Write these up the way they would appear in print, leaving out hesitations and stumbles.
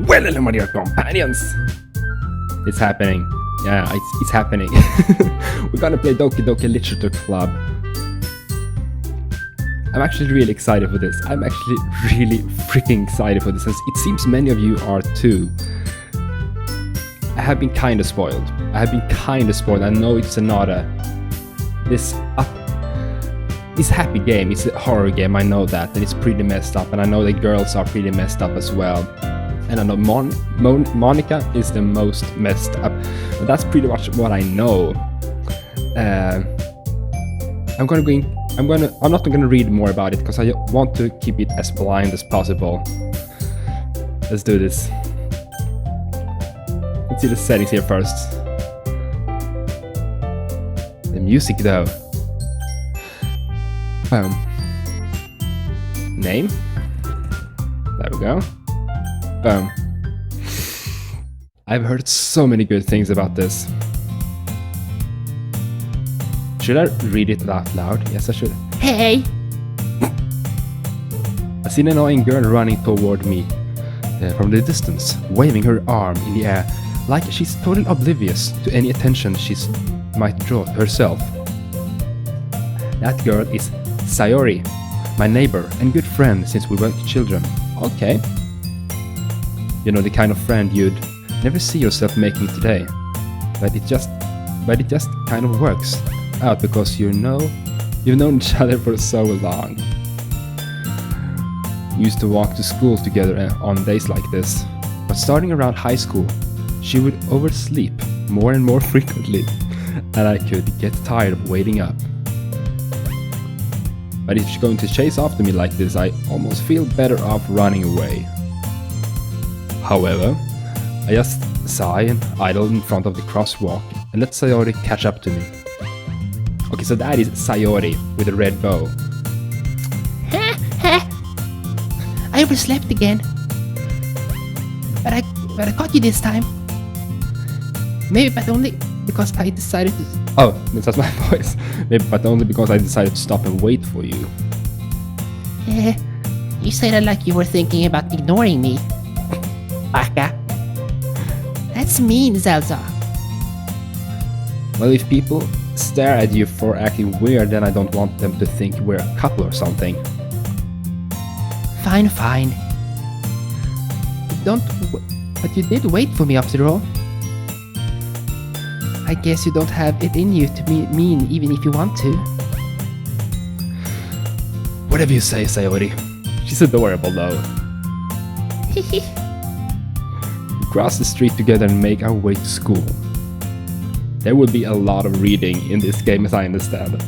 Well, hello, my dear companions. It's happening. Yeah, it's happening. We're gonna play Doki Doki Literature Club. I'm actually really excited for this. I'm actually really freaking excited for this, and it seems many of you are too. I have been kind of spoiled. I know it's not this happy game. It's a horror game. I know that, and it's pretty messed up. And I know the girls are pretty messed up as well. And I know Monica is the most messed up. But that's pretty much what I know. I'm not gonna read more about it because I want to keep it as blind as possible. Let's do this. Let's see the settings here first. The music though. Name. There we go. Boom. I've heard so many good things about this. Should I read it out loud? Yes, I should. Hey! I see an annoying girl running toward me from the distance, waving her arm in the air, like she's totally oblivious to any attention she might draw to herself. That girl is Sayori, my neighbor and good friend since we were children. Okay. You know, the kind of friend you'd never see yourself making today. But it just kind of works out because you've known each other for so long. We used to walk to school together on days like this, but starting around high school, she would oversleep more and more frequently, and I could get tired of waiting up. But if she's going to chase after me like this, I almost feel better off running away. However, I just sigh and idle in front of the crosswalk and let Sayori catch up to me. Okay, so that is Sayori with a red bow. I overslept again. But I caught you this time. Maybe, but only because I decided to... Oh, that's my voice. Maybe, but only because I decided to stop and wait for you. You said that like you were thinking about ignoring me. Baka. That's mean, Zalzar. Well, if people stare at you for acting weird, then I don't want them to think we're a couple or something. Fine. But you did wait for me after all. I guess you don't have it in you to be mean even if you want to. Whatever you say, Sayori. She's adorable though. We cross the street together and make our way to school. There will be a lot of reading in this game as I understand.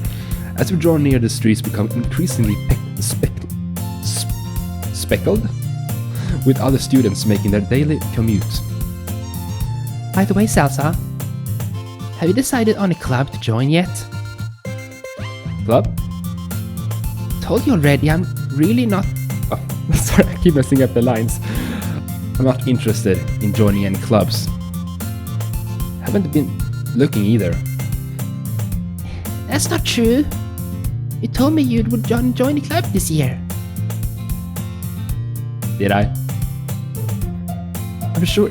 As we draw near, the streets become increasingly speckled with other students making their daily commute. By the way, Zalzar, have you decided on a club to join yet? Club? Told you already, I'm really not... Oh, sorry, I keep messing up the lines. I'm not interested in joining any clubs. Haven't been looking either. That's not true. You told me you would join the club this year. Did I? I'm sure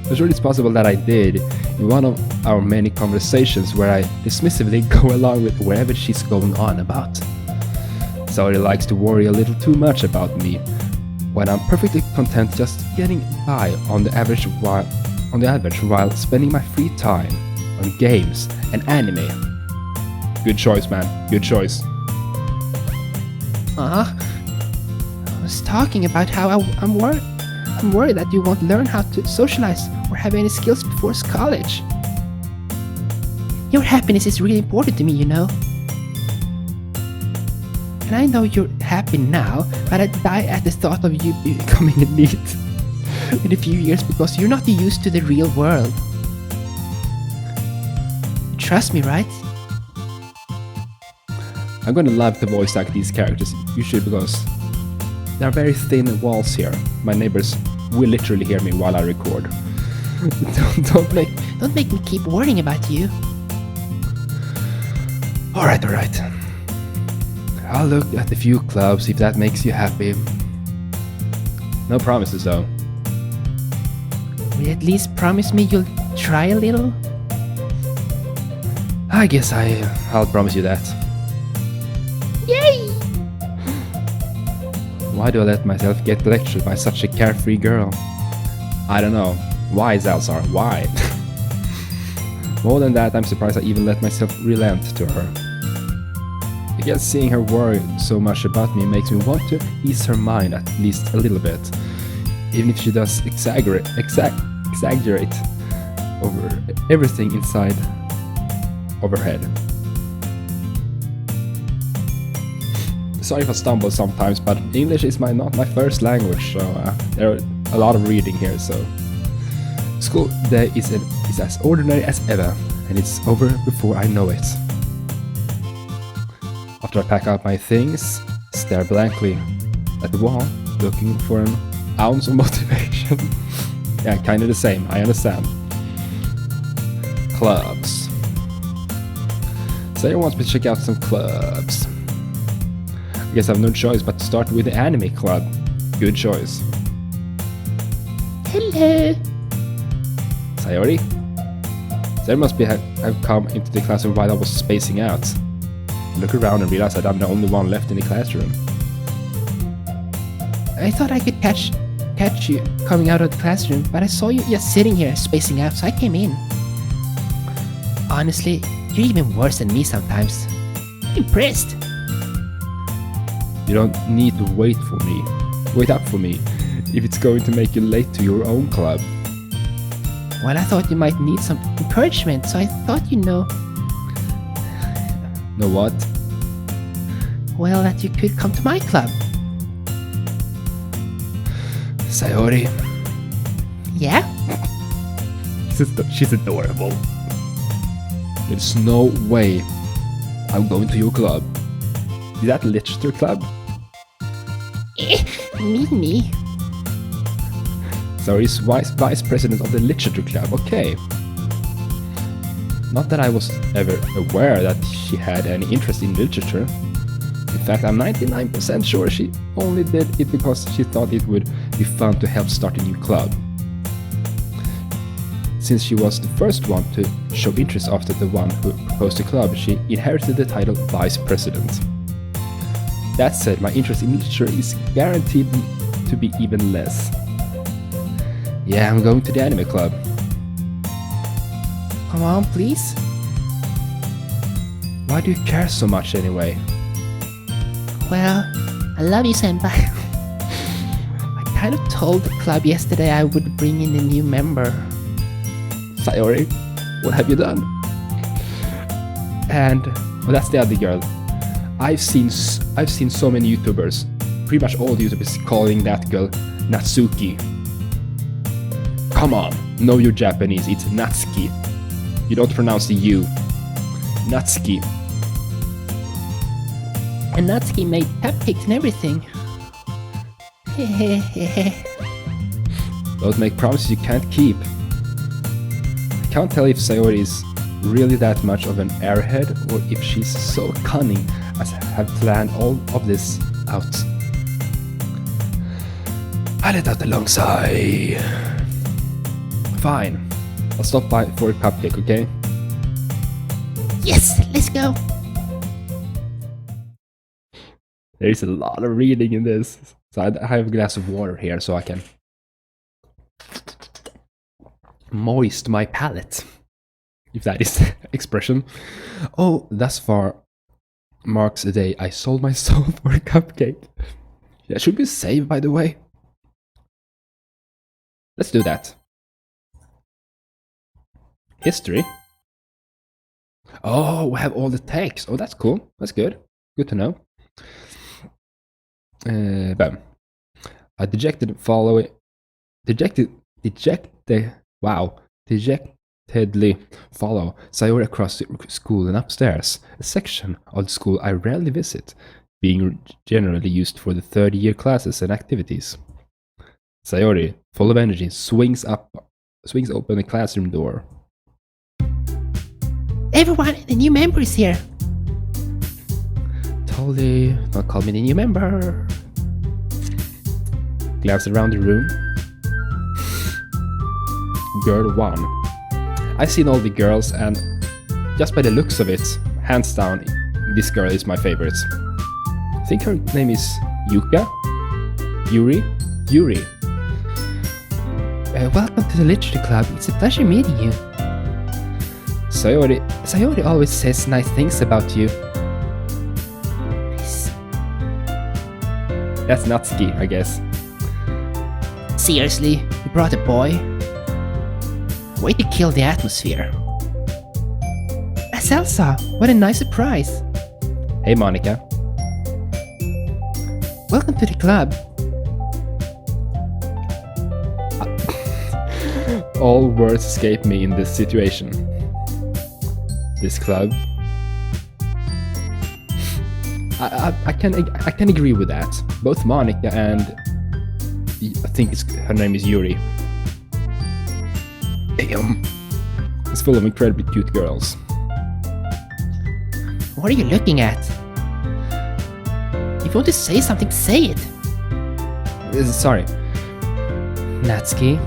it's possible that I did in one of our many conversations where I dismissively go along with wherever she's going on about. Sayori likes to worry a little too much about me, when I'm perfectly content just getting by on the average while spending my free time on games and anime. Good choice, man. Good choice. I was talking about how I'm worried that you won't learn how to socialize or have any skills before college. Your happiness is really important to me, you know. And I know you're happy now, but I'd die at the thought of you becoming a NEET in a few years because you're not used to the real world. You trust me, right? I'm gonna love to voice act these characters, you should, because there are very thin walls here. My neighbors will literally hear me while I record. Don't make me keep worrying about you. Alright. I'll look at a few clubs if that makes you happy. No promises though. Will you at least promise me you'll try a little? I guess I'll promise you that. Yay! Why do I let myself get lectured by such a carefree girl? I don't know. Why, Zalzar? Why? More than that, I'm surprised I even let myself relent to her. I guess seeing her worry so much about me makes me want to ease her mind at least a little bit, even if she does exaggerate over everything inside of her head. Sorry if I stumble sometimes, but English is not my first language, so there are a lot of reading here. So school day is as ordinary as ever, and it's over before I know it. After I pack up my things, stare blankly at the wall, looking for an ounce of motivation. Yeah, kind of the same, I understand. Clubs. Sayori wants me to check out some clubs. I guess I have no choice but to start with the anime club. Good choice. Hello. Sayori? Sayori must have come into the classroom while I was spacing out. I look around and realize that I'm the only one left in the classroom. I thought I could catch you coming out of the classroom, but I saw you just sitting here spacing out, so I came in. Honestly, you're even worse than me sometimes. I'm impressed. You don't need to wait up for me, if it's going to make you late to your own club. Well, I thought you might need some encouragement, so I thought you know. Know what? Well, that you could come to my club. Sayori. Yeah? She's adorable. There's no way I'm going to your club. Is that literature club? Me. Sayori's vice president of the literature club, okay. Not that I was ever aware that she had any interest in literature. In fact, I'm 99% sure she only did it because she thought it would be fun to help start a new club. Since she was the first one to show interest after the one who proposed the club, she inherited the title Vice President. That said, my interest in literature is guaranteed to be even less. Yeah, I'm going to the anime club. Come on, please. Why do you care so much anyway? Well, I love you, senpai. I kind of told the club yesterday I would bring in a new member. Sayori, what have you done? And well, that's the other girl. I've seen so many YouTubers, pretty much all YouTubers, calling that girl Natsuki. Come on, know your Japanese. It's Natsuki. You don't pronounce the U. Natsuki. And Natsuki made cupcakes and everything. Don't make promises you can't keep. I can't tell if Sayori is really that much of an airhead or if she's so cunning as have planned all of this out. I let out a long sigh. Fine. I'll stop by for a cupcake, okay? Yes, let's go. There is a lot of reading in this. So I have a glass of water here so I can moist my palate, if that is the expression. Oh, thus far marks the day I sold my soul for a cupcake. That should be saved, by the way. Let's do that. History. Oh, we have all the text. Oh, that's cool. That's good. Good to know. Bam. I dejectedly follow Sayori across the school and upstairs, a section of the school I rarely visit, being generally used for the third-year classes and activities. Sayori, full of energy, swings open the classroom door. Everyone, the new member is here. Totally, don't call me the new member. Glance around the room. girl won. I've seen all the girls, and just by the looks of it, hands down, this girl is my favorite. I think her name is Yuka? Yuri? Yuri. Welcome to the Literature Club. It's a pleasure meeting you. Sayori always says nice things about you. That's Natsuki, I guess. Seriously, you brought a boy? Way to kill the atmosphere. Zalzar, what a nice surprise. Hey, Monica. Welcome to the club. All words escape me in this situation. This club. I can agree with that. Both Monica and I think her name is Yuri. It's full of incredibly cute girls. What are you looking at? If you want to say something, say it. Sorry. Natsuki.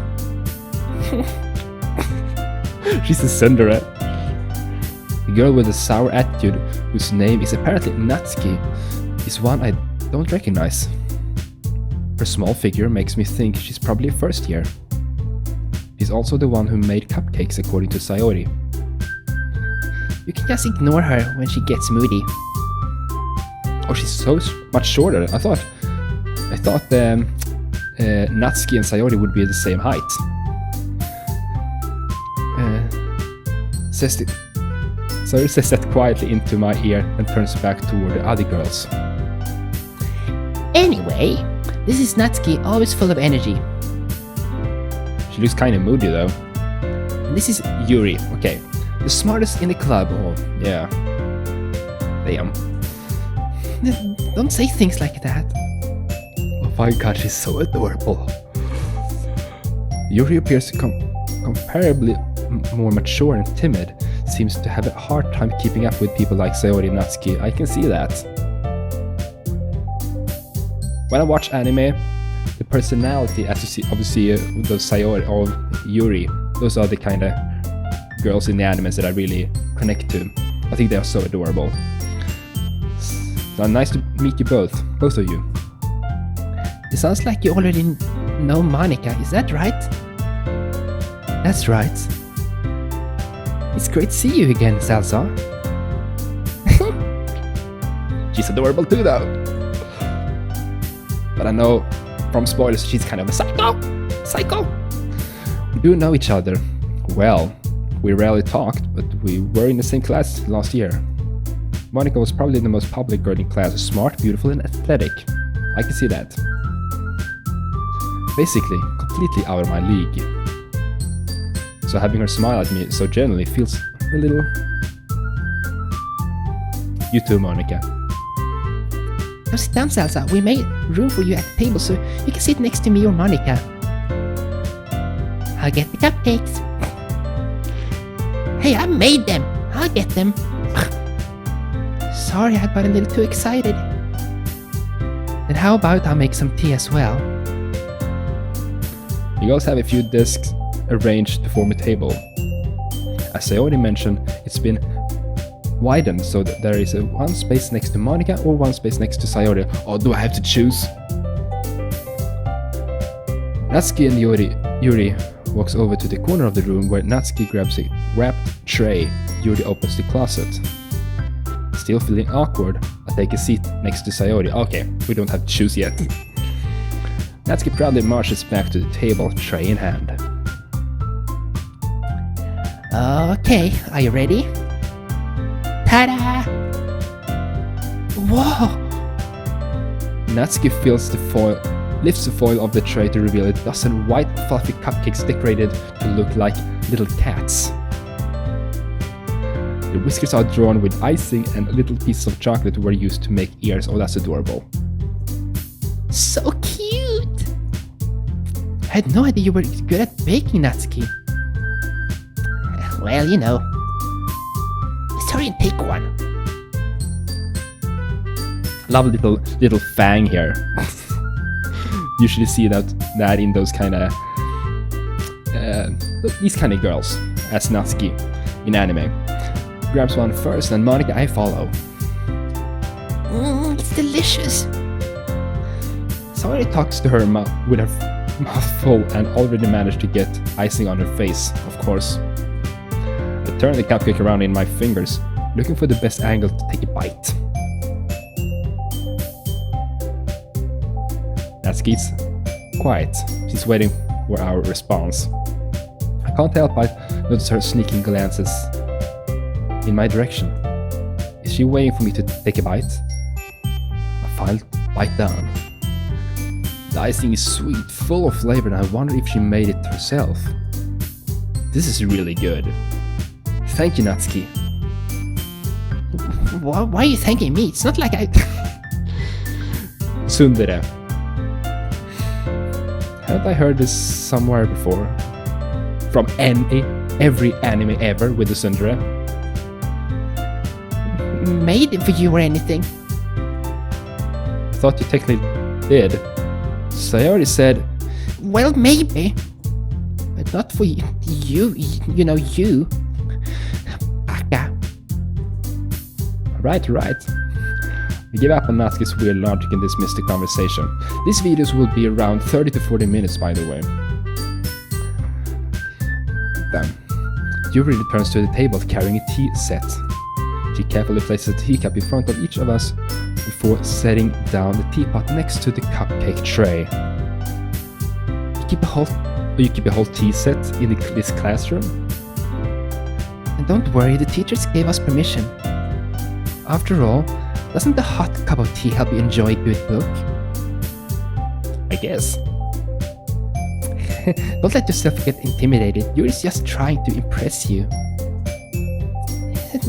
She's a Cinderella. The girl with a sour attitude, whose name is apparently Natsuki, is one I don't recognize. Her small figure makes me think she's probably a first year. She's also the one who made Cupcakes, according to Sayori. You can just ignore her when she gets moody. Oh, she's so much shorter. I thought Natsuki and Sayori would be the same height. Sayori says that quietly into my ear and turns back toward the other girls. Anyway, this is Natsuki, always full of energy. She looks kinda moody though. And this is Yuri, okay. The smartest in the club, oh yeah. Damn. Don't say things like that. Oh my god, she's so adorable. Yuri appears comparably more mature and timid. Seems to have a hard time keeping up with people like Sayori and Natsuki. I can see that. When I watch anime, the personality, as you see, obviously those Sayori or Yuri, those are the kind of girls in the animes that I really connect to. I think they are so adorable. So nice to meet you both of you. It sounds like you already know Monica, is that right? That's right. It's great to see you again, Zalzar. She's adorable too though. But I know from spoilers she's kind of a psycho. We do know each other. Well, we rarely talked, but we were in the same class last year. Monica was probably the most public girl in class, smart, beautiful and athletic. I can see that. Basically, completely out of my league. So having her smile at me so genuinely feels a little... You too, Monica. Now sit down, Zalzar. We made room for you at the table so you can sit next to me or Monica. I'll get the cupcakes. Hey, I made them. I'll get them. Sorry, I got a little too excited. Then how about I make some tea as well? You guys have a few desks arranged to form a table. As I already mentioned, it's been widened so that there is one space next to Monica or one space next to Sayori. Or do I have to choose? Natsuki and Yuri walks over to the corner of the room where Natsuki grabs a wrapped tray. Yuri opens the closet. Still feeling awkward, I take a seat next to Sayori. Okay, we don't have to choose yet. Natsuki proudly marches back to the table, tray in hand. Okay, are you ready? Ta-da! Whoa! Natsuki lifts the foil of the tray to reveal a dozen white fluffy cupcakes decorated to look like little cats. The whiskers are drawn with icing and little pieces of chocolate were used to make ears. Oh, that's adorable. So cute! I had no idea you were good at baking, Natsuki. Well, you know. Let's hurry and take one. Love little fang here. Usually see that in those kind of these kind of girls, as Natsuki in anime. Grabs one first, and Monica, I follow. It's delicious. Sayori talks to her with her mouth full and already managed to get icing on her face, of course. I turn the cupcake around in my fingers, looking for the best angle to take a bite. Natsuki's quiet. She's waiting for our response. I can't help but notice her sneaking glances in my direction. Is she waiting for me to take a bite? I finally bite down. The icing is sweet, full of flavor, and I wonder if she made it herself. This is really good. Thank you, Natsuki. Why are you thanking me? It's not like I... Tsundere. Haven't I heard this somewhere before? From every anime ever with the tsundere? Made it for you or anything? I thought you technically did. Sayori said, Well, maybe. But not for you. You know, you. Baka. Right. We give up on Natsuki's weird logic and dismiss the conversation. These videos will be around 30 to 40 minutes, by the way. Then, Yuri returns to the table carrying a tea set. She carefully places a teacup in front of each of us before setting down the teapot next to the cupcake tray. You keep a whole tea set in this classroom? And don't worry, the teachers gave us permission. After all, doesn't a hot cup of tea help you enjoy a good book? I guess. Don't let yourself get intimidated. Yuri's just trying to impress you.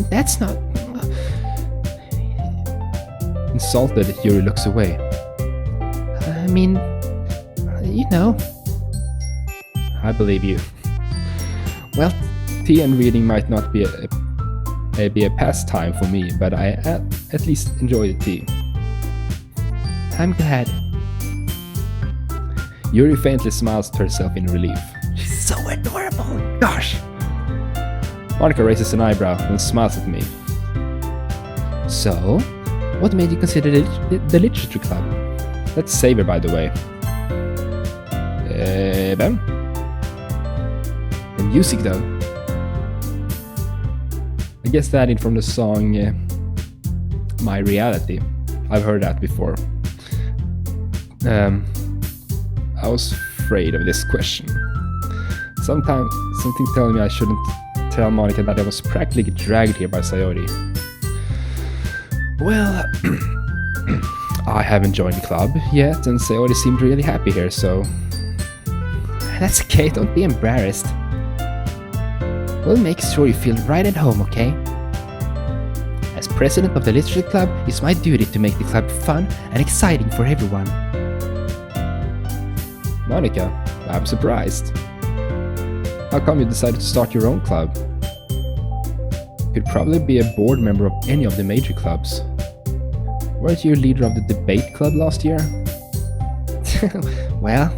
That's not... Insulted, Yuri looks away. I mean, you know. I believe you. Well, tea and reading might not be a pastime for me, but I at least enjoy the tea. I'm glad. Yuri faintly smiles to herself in relief. She's so adorable. Gosh! Monica raises an eyebrow and smiles at me. So, what made you consider the literature club? That's Saver, by the way. Ben? The music, though. I guess that in from the song My Reality. I've heard that before. I was afraid of this question. Something telling me I shouldn't tell Monica that I was practically dragged here by Sayori. Well, I haven't joined the club yet, and Sayori seemed really happy here, so... That's okay, don't be embarrassed. We'll make sure you feel right at home, okay? As president of the literature club, it's my duty to make the club fun and exciting for everyone. Monica, I'm surprised. How come you decided to start your own club? You could probably be a board member of any of the major clubs. Weren't you leader of the debate club last year? Well,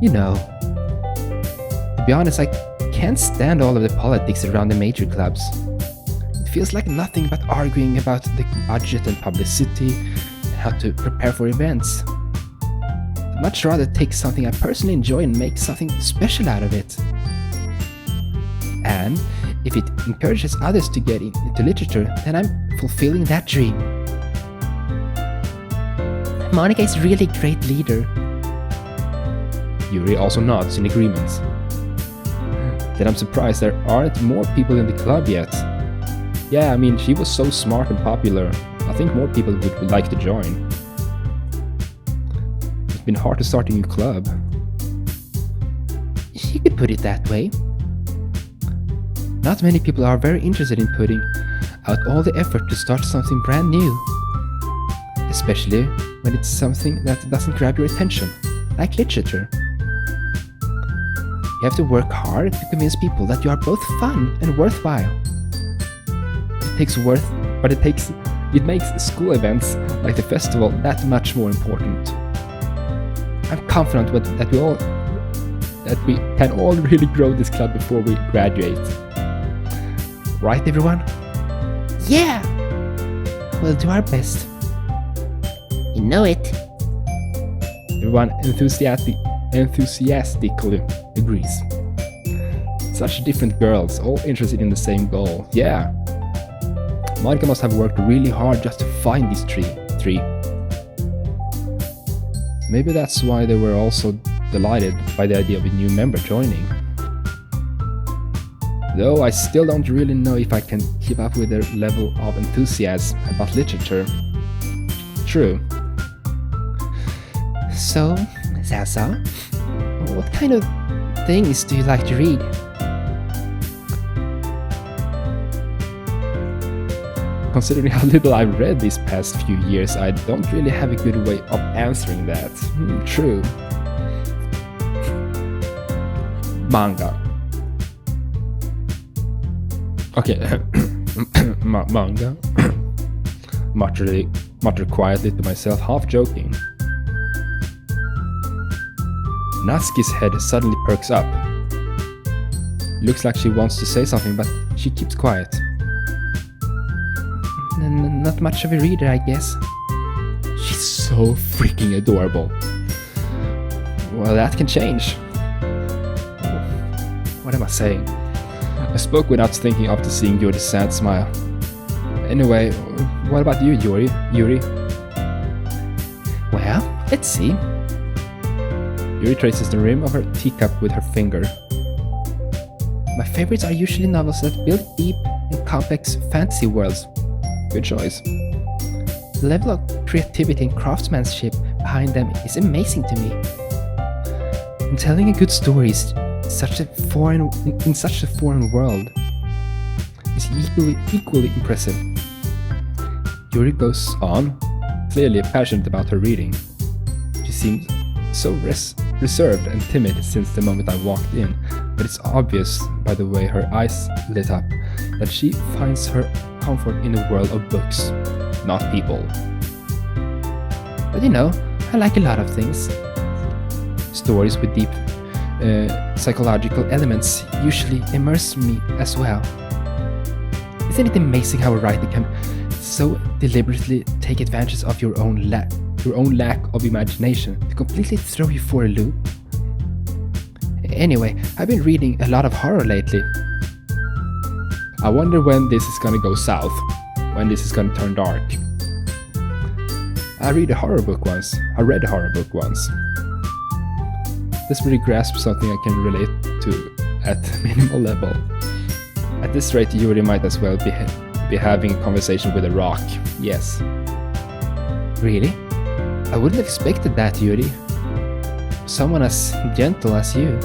you know. To be honest, I can't stand all of the politics around the major clubs. It feels like nothing but arguing about the budget and publicity and how to prepare for events. I'd much rather take something I personally enjoy and make something special out of it. And if it encourages others to get into literature, then I'm fulfilling that dream. Monica is really a great leader. Yuri also nods in agreement. Then I'm surprised there aren't more people in the club yet. Yeah, I mean, she was so smart and popular. I think more people would like to join. It's been hard to start a new club. You could put it that way. Not many people are very interested in putting out all the effort to start something brand new. Especially when it's something that doesn't grab your attention, like literature. You have to work hard to convince people that you are both fun and worthwhile. It makes school events like the festival that much more important. I'm confident that we can all really grow this club before we graduate. Right, everyone? Yeah! We'll do our best. You know it. Everyone enthusiastically agrees. Such different girls, all interested in the same goal. Yeah. Monica must have worked really hard just to find these three. Maybe that's why they were also delighted by the idea of a new member joining. Though I still don't really know if I can keep up with their level of enthusiasm about literature. True. So, Zalzar, what kind of things do you like to read? Considering how little I've read these past few years, I don't really have a good way of answering that. True. Manga. Okay. Manga. Muttered quietly to myself, half joking. Natsuki's head suddenly perks up. Looks like she wants to say something, but she keeps quiet. Not much of a reader, I guess. She's so freaking adorable. Well, that can change. What am I saying? I spoke without thinking after seeing Yuri's sad smile. Anyway, what about you, Yuri? Well, let's see. Yuri traces the rim of her teacup with her finger. My favorites are usually novels that build deep and complex fantasy worlds. Good choice. The level of creativity and craftsmanship behind them is amazing to me. And telling a good story is in such a foreign world is equally impressive. Yuri goes on, clearly passionate about her reading. She seems so reserved and timid since the moment I walked in, but it's obvious by the way her eyes lit up that she finds her comfort in a world of books, not people. But you know, I like a lot of things. Stories with deep psychological elements usually immerse me as well. Isn't it amazing how a writer can so deliberately take advantage of your own lack of imagination to completely throw you for a loop? Anyway, I've been reading a lot of horror lately. I wonder when this is gonna go south, when this is gonna turn dark. I read a horror book once. This really grasps something I can relate to at minimal level. At this rate, Yuri might as well be having a conversation with a rock. Yes. Really? I wouldn't have expected that, Yuri. Someone as gentle as you.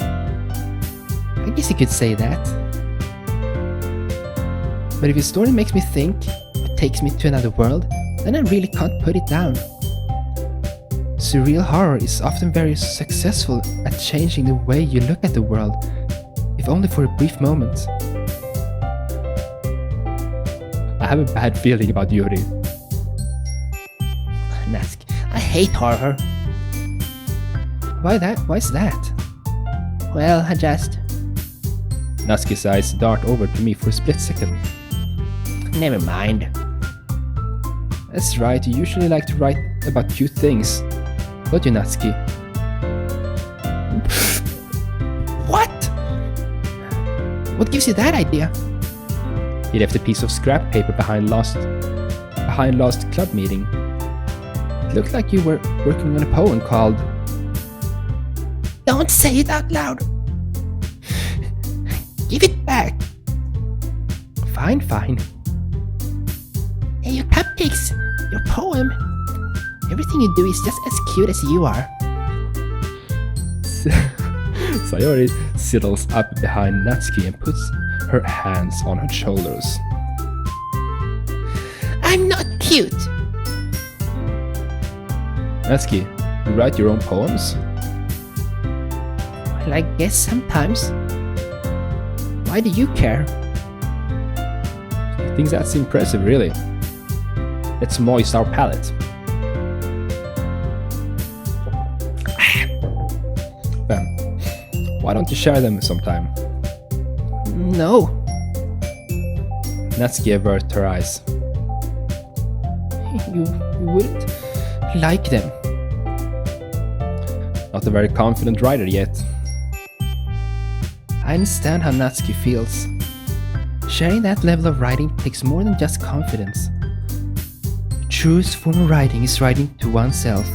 I guess you could say that. But if your story makes me think, or takes me to another world, then I really can't put it down. Surreal horror is often very successful at changing the way you look at the world, if only for a brief moment. I have a bad feeling about Yuri. Natsuki, I hate horror. Why that? Why's that? Well, I just... Natsuki's eyes dart over to me for a split second. Never mind. That's right, you usually like to write about cute things. Don't you, Natsuki? What? What gives you that idea? He left a piece of scrap paper behind last club meeting. It looked like you were working on a poem called... Don't say it out loud! Give it back! Fine. Hey, your cupcakes! Your poem! Everything you do is just as cute as you are. Sayori sidles up behind Natsuki and puts her hands on her shoulders. I'm not cute! Natsuki, you write your own poems? Well, I guess sometimes. Why do you care? I think that's impressive, really. Let's moist our palate. Why don't you share them sometime? No. Natsuki averted her eyes. You wouldn't like them. Not a very confident writer yet. I understand how Natsuki feels. Sharing that level of writing takes more than just confidence. The truest form of writing is writing to oneself.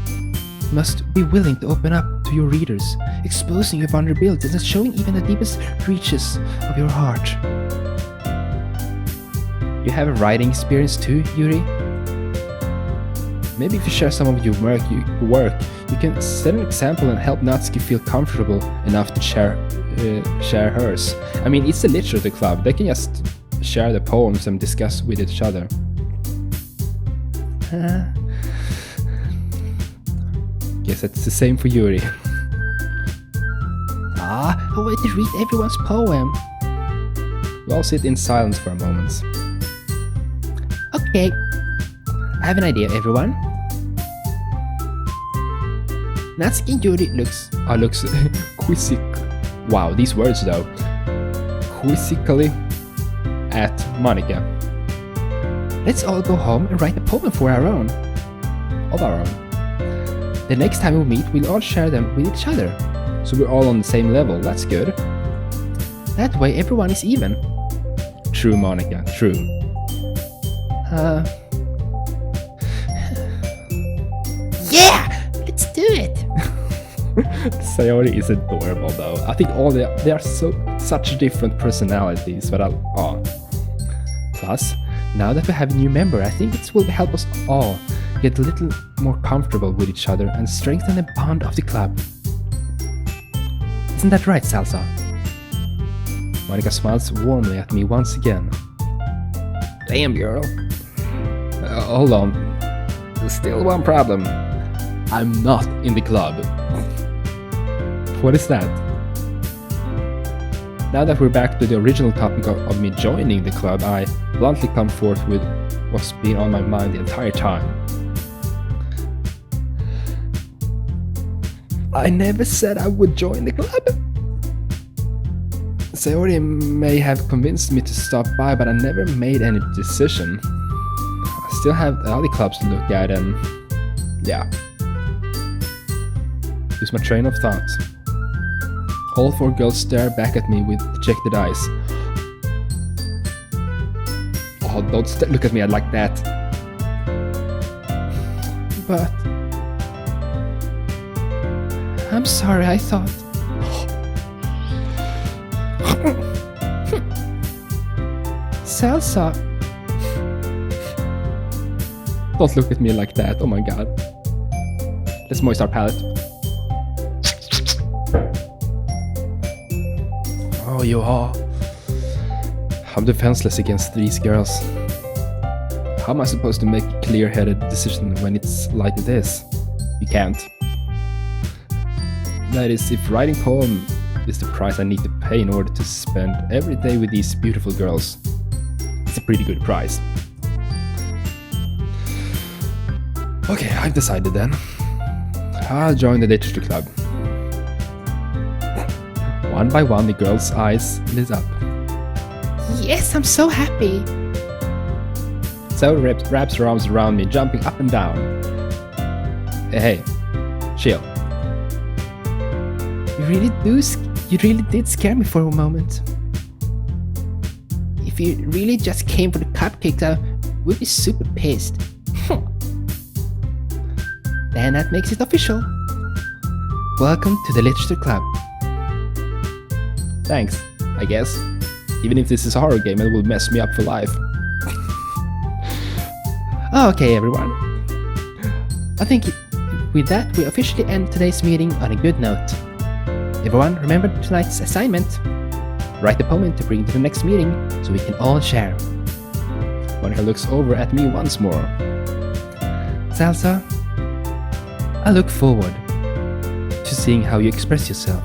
You must be willing to open up to your readers, exposing your vulnerabilities and showing even the deepest reaches of your heart. You have a writing experience too, Yuri? Maybe if you share some of your work, you can set an example and help Natsuki feel comfortable enough to share hers. I mean, it's a literature club. They can just share the poems and discuss with each other. Guess that's the same for Yuri. I want to read everyone's poem. We all sit in silence for a moment. Okay, I have an idea, everyone. Natsuki and Yuri looks Quizzic. Wow, these words though. Quizzically at Monica. Let's all go home and write a poem for our own. Of our own. The next time we meet, we'll all share them with each other. So we're all on the same level. That's good. That way everyone is even. True, Monica. True. Yeah! Let's do it! Sayori is adorable though. I think they are such different personalities, but Plus, now that we have a new member, I think it will help us all get a little more comfortable with each other and strengthen the bond of the club. Isn't that right, Zalzar? Monica smiles warmly at me once again. Damn, girl. Hold on. There's still one problem. I'm not in the club. What is that? Now that we're back to the original topic of me joining the club, I bluntly come forth with what's been on my mind the entire time. I never said I would join the club. Sayori may have convinced me to stop by, but I never made any decision. I still have other clubs to look at and... yeah. Lose my train of thought. All four girls stare back at me with dejected eyes. Oh, don't look at me like that. But... I'm sorry, I thought... Zalzar. Don't look at me like that, oh my god. Let's moist our palate. Oh, you are. I'm defenseless against these girls. How am I supposed to make a clear-headed decision when it's like this? You can't. That is, if writing poem is the price I need to pay in order to spend every day with these beautiful girls, it's a pretty good price. Okay, I've decided then. I'll join the literature club. One by one, the girls' eyes lit up. Yes, I'm so happy. So wraps her arms around me, jumping up and down. Hey, chill. You really did scare me for a moment. If you really just came for the cupcakes, I would be super pissed. Then that makes it official. Welcome to the literature club. Thanks, I guess. Even if this is a horror game, it will mess me up for life. Okay, everyone. I think with that, we officially end today's meeting on a good note. Everyone, remember tonight's assignment. Write a poem to bring to the next meeting so we can all share. Monica looks over at me once more. Zalzar, I look forward to seeing how you express yourself.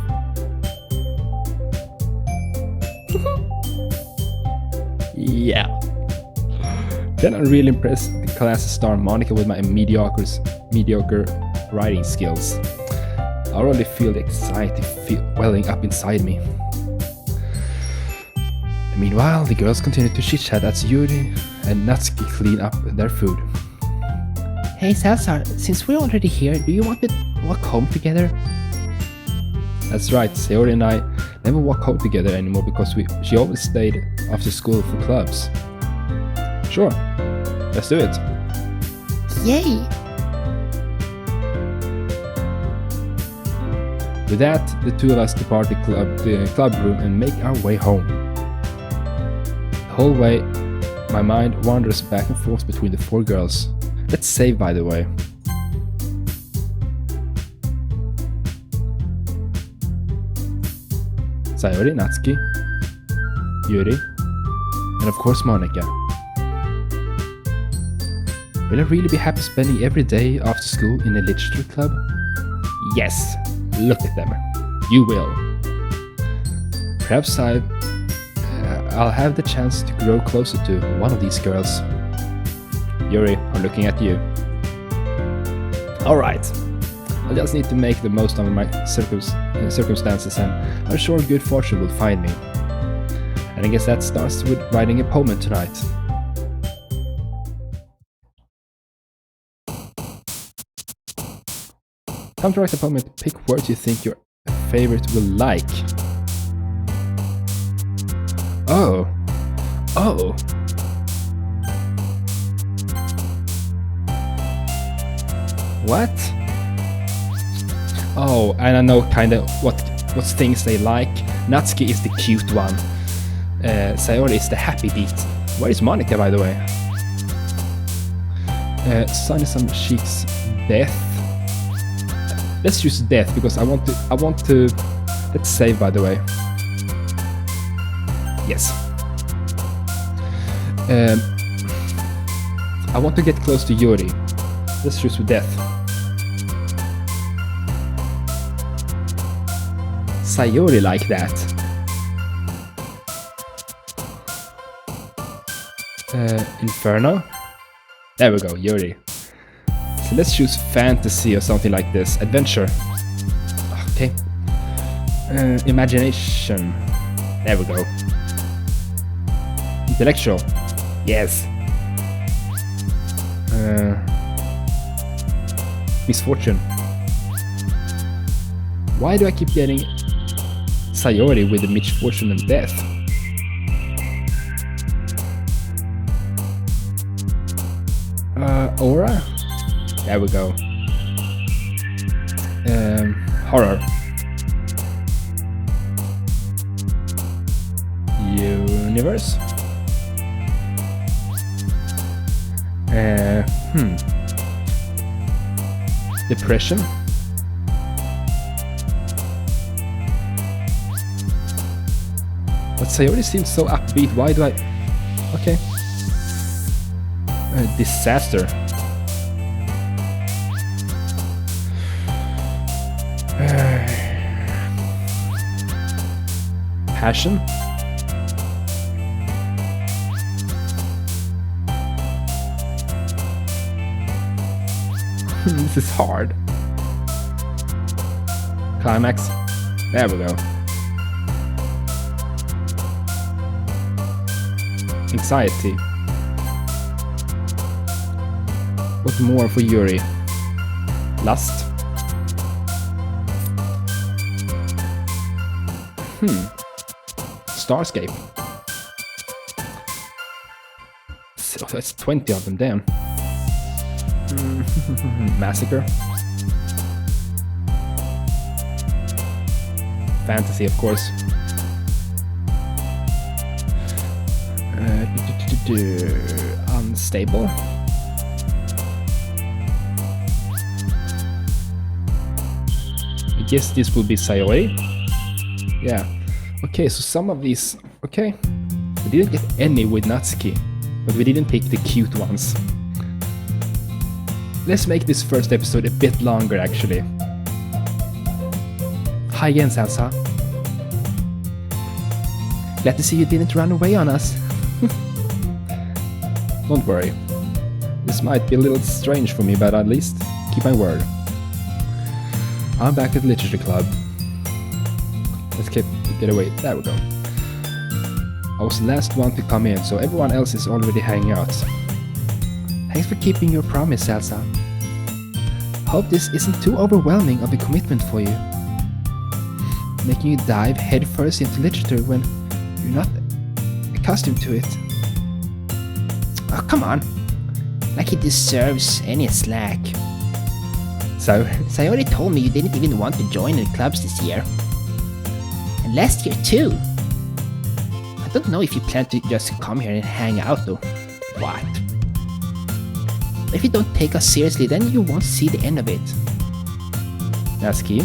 Yeah. Then I'm really impressed the class star Monica with my mediocre writing skills. I already feel the anxiety welling up inside me. Meanwhile, the girls continue to chit-chat as Yuri and Natsuki clean up their food. Hey Zalzar, since we're already here, do you want to walk home together? That's right, Sayori and I never walk home together anymore because she always stayed after school for clubs. Sure, let's do it. Yay! With that, the two of us depart the club room and make our way home. The whole way, my mind wanders back and forth between the four girls. Let's save, by the way. Sayori, Natsuki, Yuri, and of course Monica. Will I really be happy spending every day after school in a literature club? Yes, look at them. You will. Perhaps I'll have the chance to grow closer to one of these girls. Yuri, I'm looking at you. Alright, I just need to make the most of my circumstances, and I'm sure good fortune will find me. And I guess that starts with writing a poem tonight. Time to write a poem and pick words you think your favorite will like. Oh. What? Oh, and I know kind of what things they like. Natsuki is the cute one. Sayori is the happy beat. Where is Monica, by the way? Sun is on cheeks. Death. Let's choose death because I want to. Let's save, by the way. Yes. I want to get close to Yuri. Let's choose death. Sayori like that. Inferno. There we go, Yuri. So let's choose fantasy or something like this. Adventure. Okay. Imagination. There we go. Intellectual. Yes. Misfortune. Why do I keep getting Sayori with the misfortune and death? Aura? There we go. Horror. Universe? Depression? But Sayori seems so upbeat, why do I... Okay. Disaster. Passion? This is hard. Climax. There we go. Anxiety. What more for Yuri? Lust. Starscape. So that's 20 of them, damn. Massacre. Fantasy, of course. Unstable. I guess this will be Sayori. Yeah. Okay, so some of these... Okay. We didn't get any with Natsuki, but we didn't pick the cute ones. Let's make this first episode a bit longer, actually. Hi again, Zalzar. Glad to see you didn't run away on us. Don't worry. This might be a little strange for me, but at least keep my word. I'm back at the literature club. Let's get away. There we go. I was the last one to come in, so everyone else is already hanging out. Thanks for keeping your promise, Zalzar. Hope this isn't too overwhelming of a commitment for you. Making you dive headfirst into literature when you're not accustomed to it. Oh, come on. Like he deserves any slack. So, Sayori told me you didn't even want to join any clubs this year. And last year too. I don't know if you plan to just come here and hang out or what. If you don't take us seriously, then you won't see the end of it. Natsuki,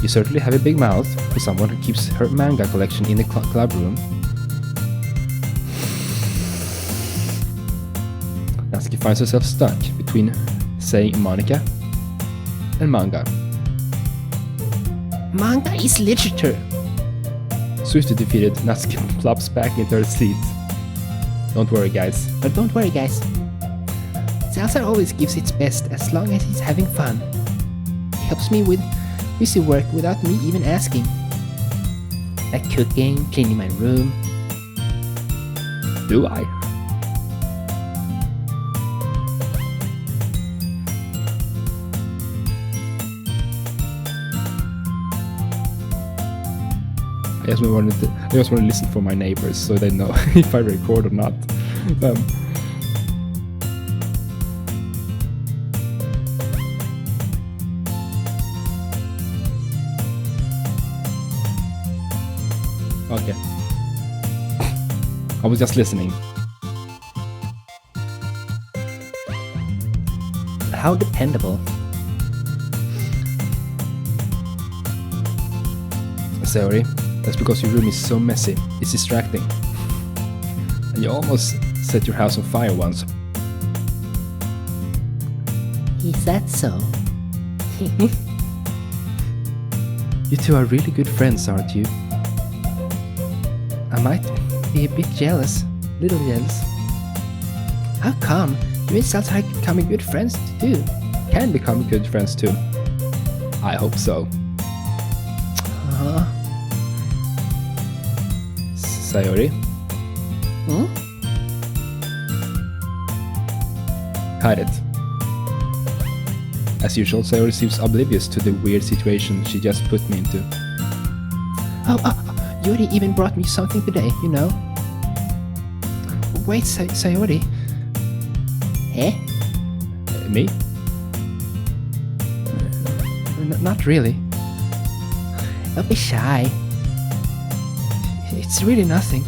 you certainly have a big mouth for someone who keeps her manga collection in the club room. Natsuki finds herself stuck between saying Monica and manga. Manga is literature. Swiftly defeated, Natsuki flops back into her seat. Don't worry, guys. But don't worry, guys. Zalzar always gives its best as long as he's having fun. He helps me with busy work without me even asking. Like cooking, cleaning my room. Do I? I just want to listen for my neighbors so they know if I record or not. Okay. I was just listening. How dependable. Sorry. That's because your room is so messy. It's distracting. And you almost set your house on fire once. Is that so? You two are really good friends, aren't you? I might be a bit jealous. Little jealous. How come? You and Zalzar are becoming good friends too. Can become good friends too. I hope so. Sayori? Hmm? Hide it. As usual, Sayori seems oblivious to the weird situation she just put me into. Yuri even brought me something today, you know. Wait, Sayori. Eh? Me? Not really. Don't be shy. It's really nothing.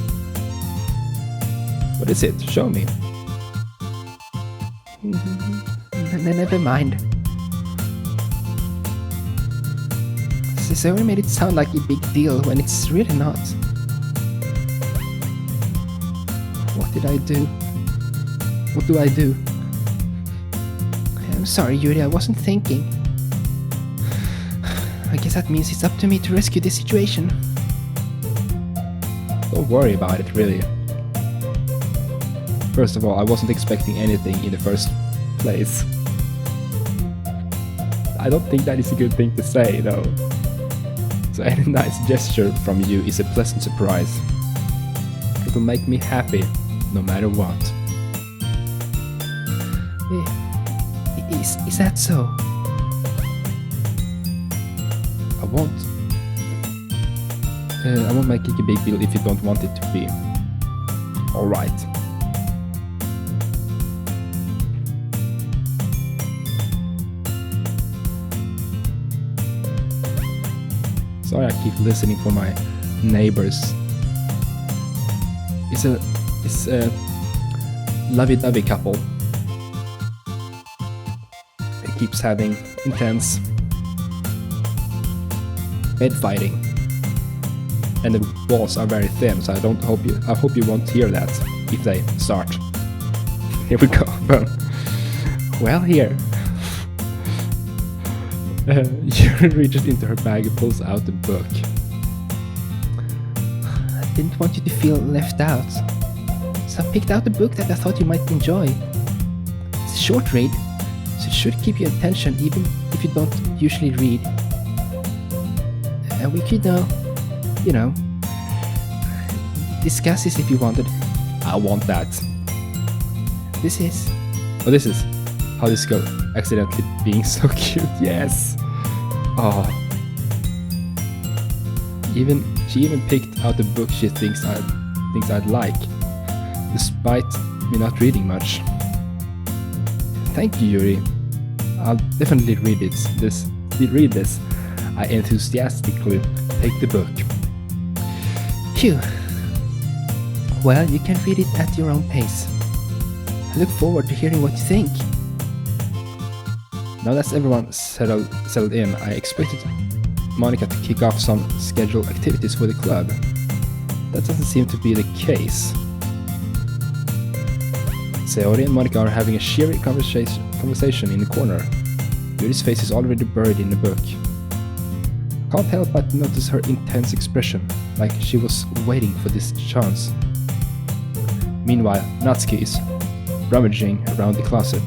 What is it? Show me. Never mind. Sayori made it sound like a big deal when it's really not. What did I do? What do I do? I'm sorry, Yuri, I wasn't thinking. I guess that means it's up to me to rescue this situation. Don't worry about it, really. First of all, I wasn't expecting anything in the first place. I don't think that is a good thing to say, though. So any nice gesture from you is a pleasant surprise. It will make me happy, no matter what. Is that so? I won't make it a big deal if you don't want it to be. Alright. Sorry, I keep listening for my neighbors. It's a lovey-dovey couple. It keeps having intense bed fighting, and the walls are very thin. So I hope you won't hear that if they start. Here we go. Well, here. Yuri reaches into her bag and pulls out the book. I didn't want you to feel left out, so I picked out a book that I thought you might enjoy. It's a short read, so it should keep your attention even if you don't usually read. And we could, you know, discuss this if you wanted. I want that. This is... Oh, this is how this girl accidentally being so cute. Yes. Oh. She even picked out the book she thinks I'd like, despite me not reading much. Thank you, Yuri. I'll definitely read this. I enthusiastically take the book. Phew. Well, you can read it at your own pace. I look forward to hearing what you think. Now that everyone settled in, I expected Monica to kick off some scheduled activities for the club. That doesn't seem to be the case. Sayori and Monica are having a cheery conversation in the corner. Yuri's face is already buried in the book. I can't help but notice her intense expression, like she was waiting for this chance. Meanwhile, Natsuki is rummaging around the closet.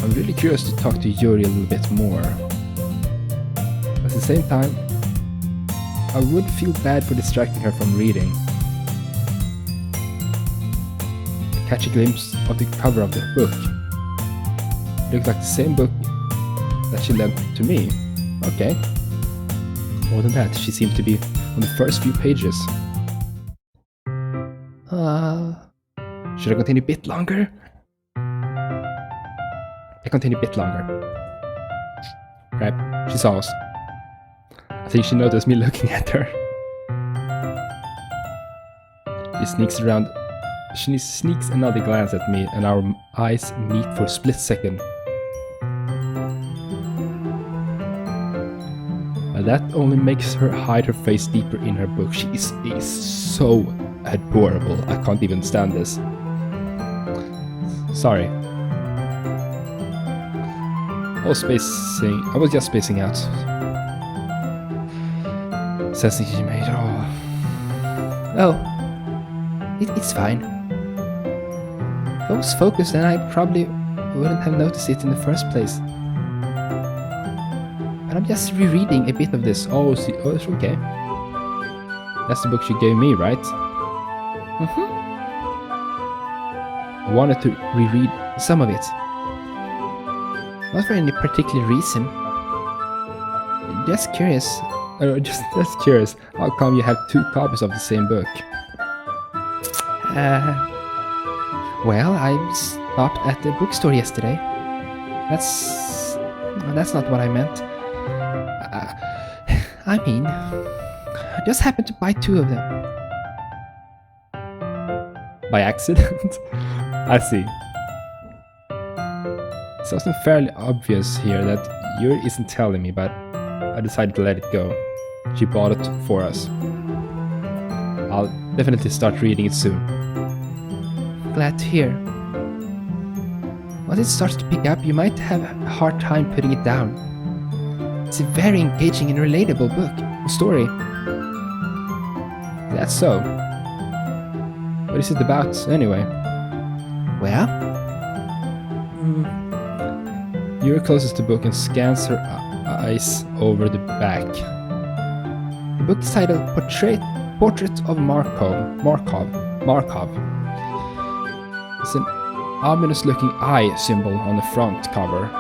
I'm really curious to talk to Yuri a little bit more. At the same time, I would feel bad for distracting her from reading. I catch a glimpse of the cover of the book. It looks like the same book that she lent to me. Okay. More than that, she seemed to be on the first few pages. Should I continue a bit longer? I continue a bit longer. Crap, she saw us. I think she noticed me looking at her. She sneaks another glance at me and our eyes meet for a split second. But that only makes her hide her face deeper in her book. She is so adorable. I can't even stand this. Sorry. I was just spacing out. Sensing she made. It's fine. If I was focused, then I probably wouldn't have noticed it in the first place. But I'm just rereading a bit of this. Oh, it's okay. That's the book she gave me, right? Mm-hmm. I wanted to reread some of it. Not for any particular reason. Just curious. Just curious. How come you have 2 copies of the same book? Well, I stopped at the bookstore yesterday. That's not what I meant. I mean, I just happened to buy 2 of them. By accident? I see. It's also fairly obvious here that Yuri isn't telling me, but I decided to let it go. She bought it for us. I'll definitely start reading it soon. Glad to hear. Once it starts to pick up, you might have a hard time putting it down. It's a very engaging and relatable book. Story. That's so. What is it about, anyway? Well? Yuri closes the book and scans her eyes over the back. The book is titled Portrait of Markov. It's an ominous-looking eye symbol on the front cover.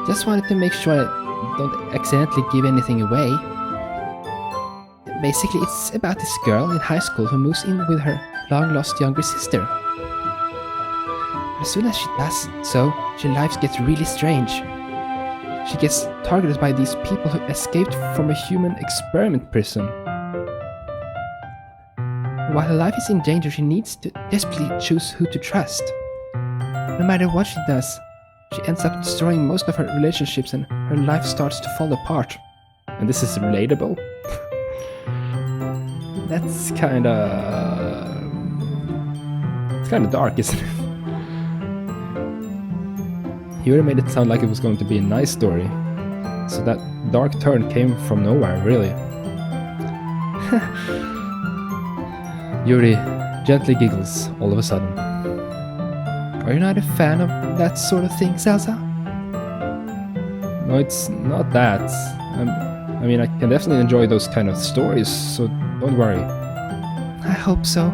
Just wanted to make sure I don't accidentally give anything away. Basically, it's about this girl in high school who moves in with her long-lost younger sister. But as soon as she does so, her life gets really strange. She gets targeted by these people who escaped from a human experiment prison. While her life is in danger, she needs to desperately choose who to trust. No matter what she does, she ends up destroying most of her relationships and her life starts to fall apart. And this is relatable? That's kinda... It's kinda dark, isn't it? Yuri made it sound like it was going to be a nice story. So that dark turn came from nowhere, really. Yuri gently giggles all of a sudden. Are you not a fan of that sort of thing, Zalzar? No, it's not that. I mean, I can definitely enjoy those kind of stories, so don't worry. I hope so.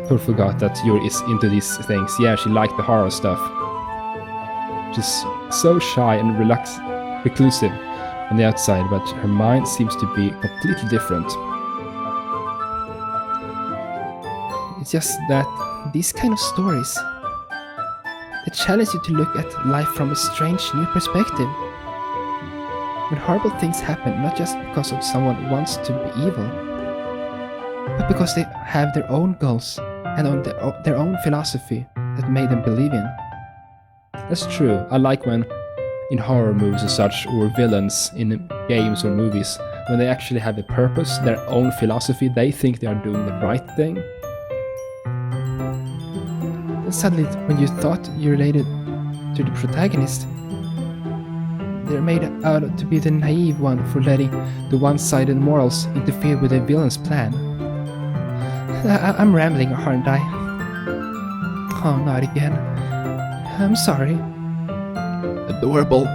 Totally forgot that Yuri is into these things. Yeah, she liked the horror stuff. She's so shy and reclusive on the outside, but her mind seems to be completely different. It's just that these kind of stories, they challenge you to look at life from a strange new perspective. When horrible things happen, not just because of someone wants to be evil, but because they have their own goals and their own philosophy that made them believe in. That's true. I like when in horror movies and such, or villains in games or movies, when they actually have a purpose, their own philosophy, they think they are doing the right thing. And suddenly, when you thought you related to the protagonist, they're made out to be the naive one for letting the one-sided morals interfere with the villain's plan. I'm rambling, aren't I? Oh, not again. I'm sorry. Adorable.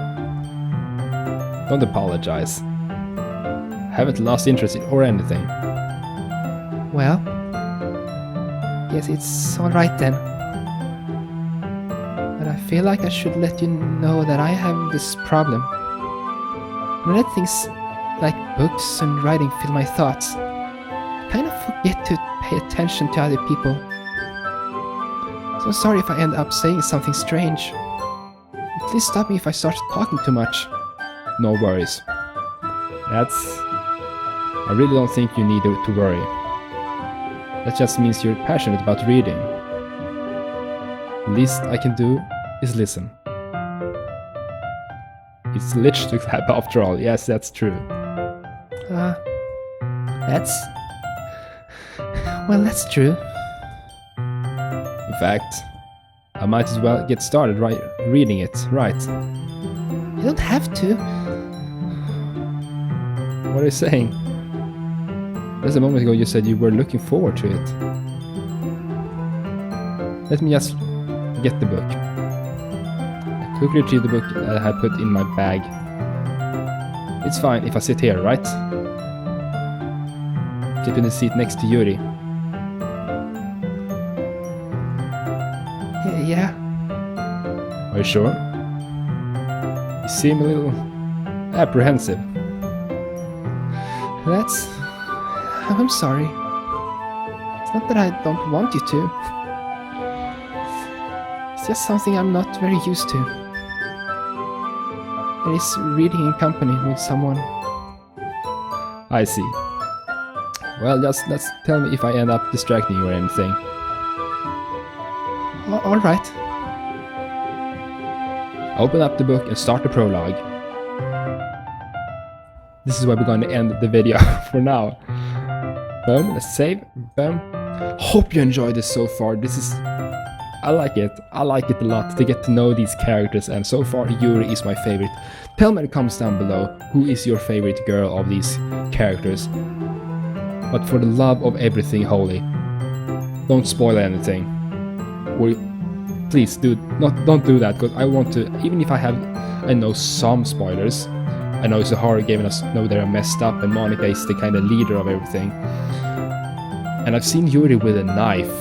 Don't apologize. Haven't lost interest in or anything. Well, yes, it's alright then. But I feel like I should let you know that I have this problem. When I let things like books and writing fill my thoughts, I kind of forget to pay attention to other people. So sorry if I end up saying something strange. Please stop me if I start talking too much. No worries. I really don't think you need to worry. That just means you're passionate about reading. The least I can do is listen. It's lich to clap after all. Yes, that's true. That's true. In fact, I might as well get started reading it, right? You don't have to. What are you saying? Just a moment ago you said you were looking forward to it. Let me just get the book. I quickly retrieve the book I had put in my bag. It's fine if I sit here, right? Sit in the seat next to Yuri. Yeah. Are you sure? You seem a little apprehensive. I'm sorry. It's not that I don't want you to. It's just something I'm not very used to. That is reading in company with someone. I see. Well, just tell me if I end up distracting you or anything. Alright. Open up the book and start the prologue. This is where we're going to end the video for now. Boom, let's save. Boom. Hope you enjoyed this so far. I like it. I like it a lot to get to know these characters, and so far Yuri is my favorite. Tell me in the comments down below who is your favorite girl of these characters. But for the love of everything holy, don't spoil anything. Or please don't do that, because I want to, even if I know some spoilers. I know it's a horror game and I know they're messed up and Monica is the kind of leader of everything. And I've seen Yuri with a knife.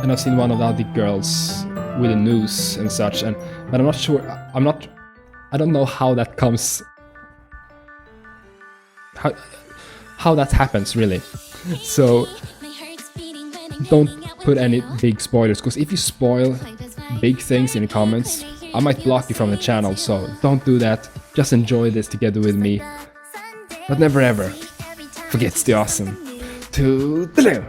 And I've seen one of the other girls with a noose and such, but I'm not sure, I don't know how that comes, how that happens really. So don't put any big spoilers, because if you spoil big things in the comments, I might block you from the channel, so don't do that. Just enjoy this together with me. But never ever forget the awesome. Toodeloo!